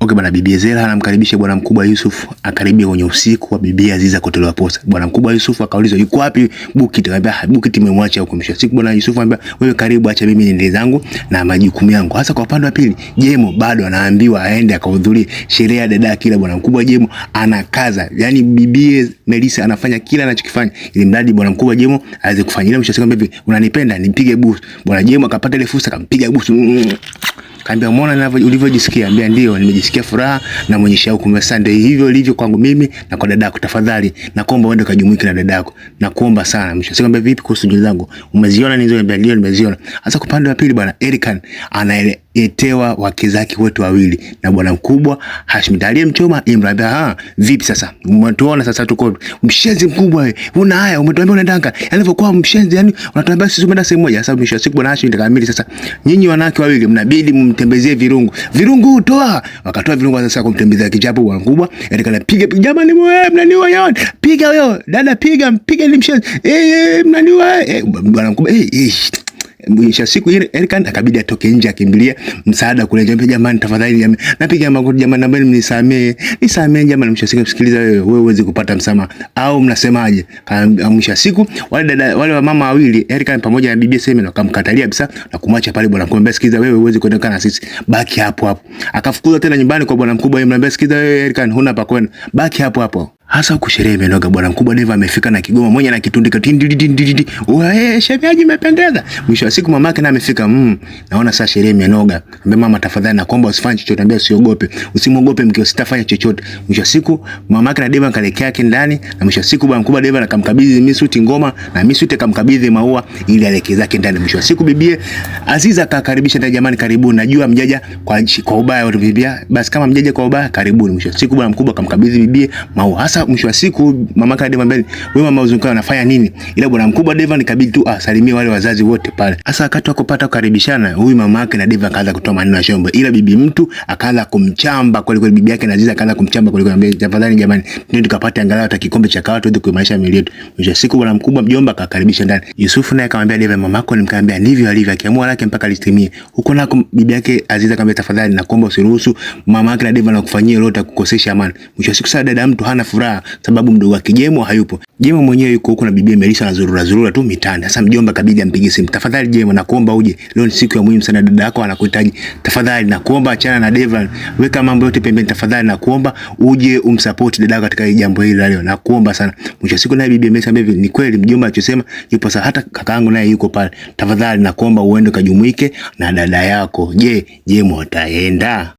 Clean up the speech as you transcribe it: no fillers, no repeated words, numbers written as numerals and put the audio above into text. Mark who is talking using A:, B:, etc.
A: Okay bwana, bibi Zela anamkaribisha bwana mkubwa Yusuf akaribia kwenye usiku wa bibi Aziza kutolewa posa. Bwana mkubwa Yusuf akaulizwa yuko wapi Bukit? Akamwambia Bukit imemwacha huko. Mwisho siku bwana Yusuf anambia wewe karibu, acha mimi niende zangu na majukumu yangu. Hasa kwa upande wa pili, Jemo bado anaambiwa aende akahudhurie sherehe ya dada kila. Bwana mkubwa Jemo anakaza, yani bibi Melissa anafanya kila anachokifanya ili mradi bwana mkubwa Jemo aweze kufanya. Mwisho siku anambia unanipenda nipige busu. Bwana Jemo akapata ile fursa akampiga busu. Kaambia umeona ulivyojisikia? Ambia ndio nimejisikia furaha na mwenye shauku. Sasa ndio hivyo ilivyo kwangu mimi na kwa dadako. Tafadhali nakuomba uende kujumuika na dadako, nakuomba sana. Mshasema vipi kuhusu ndugu zangu, umeziona nizo? Ambia ndio nimeziona. Sasa kwa upande wa pili bwana Erican anaeletewa wake zake wote wawili na bwana mkubwa Hashim aliyemchoma Imran. Vipi sasa, umetuona sasa tuko mshenzi mkubwa wewe, una haya umetuambia unaendanga alivyokuwa mshenzi, yani unatuambia sisi tumeenda sehemu moja. Sasa mwisho siku bwana Hashim ndikamili, sasa nyinyi wanawake wawili mnabidi mtembezie virungu toa. Wakatoa virungu sasa kumtembezea kichapo bwana mkubwa. Erican piga jamani, wewe mnaniua yaani, piga wewe dada, piga ili mshenzi mnaniua bwana mkubwa. Mwisho siku ile Erican akabidi atoke nje akimbilia msaada kule. Jamani tafadhali jamani, napiga magoti jamani, naomba mnisamee jamani. Mwisho siku sikiliza, wewe uweze kupata msamaha au mnasemaje? Mwisho siku wale wa mama wawili Erican pamoja na bibi Semen wakamkatalia kabisa na kumwacha pale bwana mkubwa. Sikiliza wewe, uweze kuondoka na sisi, baki hapo. Akafukuza tena nyumbani kwa bwana mkubwa. Yeye sikiliza wewe Erican, huna pa kwenda, baki hapo. Hasa kusherehe imenoga. Bwana mkubwa Deva amefika na kigoma mwenye na kitundika tindi. Wewe shemeji umependeza. Mwisho wa siku mamake na amefika. Naona sasa sherehe imenoga. Ambia mama tafadhali nakuomba usifanye chochote. Ambia usiogope. Usimwogope mkeo, sitafanya chochote. Mwisho wa siku mamake na Deva kalekea yake ndani, na mwisho wa siku bwana mkubwa Deva akamkabidhi Misuti ngoma na Misuti akamkabidhi maua ili alekee zake ndani. Mwisho wa siku bibie Aziza akakaribisha ndani, jamani karibuni. Najua mjaja kwa ubaya wa bibia. Basi kama mjaja kwa ubaya karibuni. Mwisho wa siku bwana mkubwa akamkabidhi bibie maua. Hasa mwisho wa siku mamaka Deva mbele, wewe mama uzunguka anafanya nini? Ila bwana mkubwa Deva nikabidi tu asalimie wale wazazi wote pale. Hasa wakati wa kupata kukaribishana, huyu mamake na Deva akaanza kutoa maneno ya shombo, ila bibi mtu akaanza kumchamba kweli kweli. Bibi yake na Aziza akaanza kumchamba kweli kweli, anambia tafadhali jamani, ndio tukapate angalau hata kikombe cha kahawa tuweze kuimarisha miili yetu. Mwisho wa siku bwana mkubwa mjomba akakaribisha ndani. Yusuf naye akamwambia Deva, mamako nimkaambia ndivyo alivyo, akiamua lake mpaka listimie. Huko nako bibi yake Aziza akamwambia tafadhali nakuomba usiruhusu mamake na Deva na kufanyia lolote kukosesha amani. Mwisho wa siku sasa dada mtu hana furaha sababu mdogo wake Jemo hayupo. Jemo mwenyewe yuko huko na bibi Melissa na zurura tu mitani. Sasa mjomba kabidi ampige simu, tafadhali Jemo nakuomba uje, leo ni siku ya muhimu sana, dada yako anakuhitaji. Tafadhali nakuomba achana na Deva, weka mambo yote pembeni, tafadhali nakuomba uje umsupport dada yako katika jambo hili leo, nakuomba sana. Mwisho siku naye bibi Melissa ambaye ni kweli mjomba alichosema yupo sawa, hata kakaangu naye yuko pale. Tafadhali nakuomba uende kujumuike na dada yako. Je, Jemo ataenda?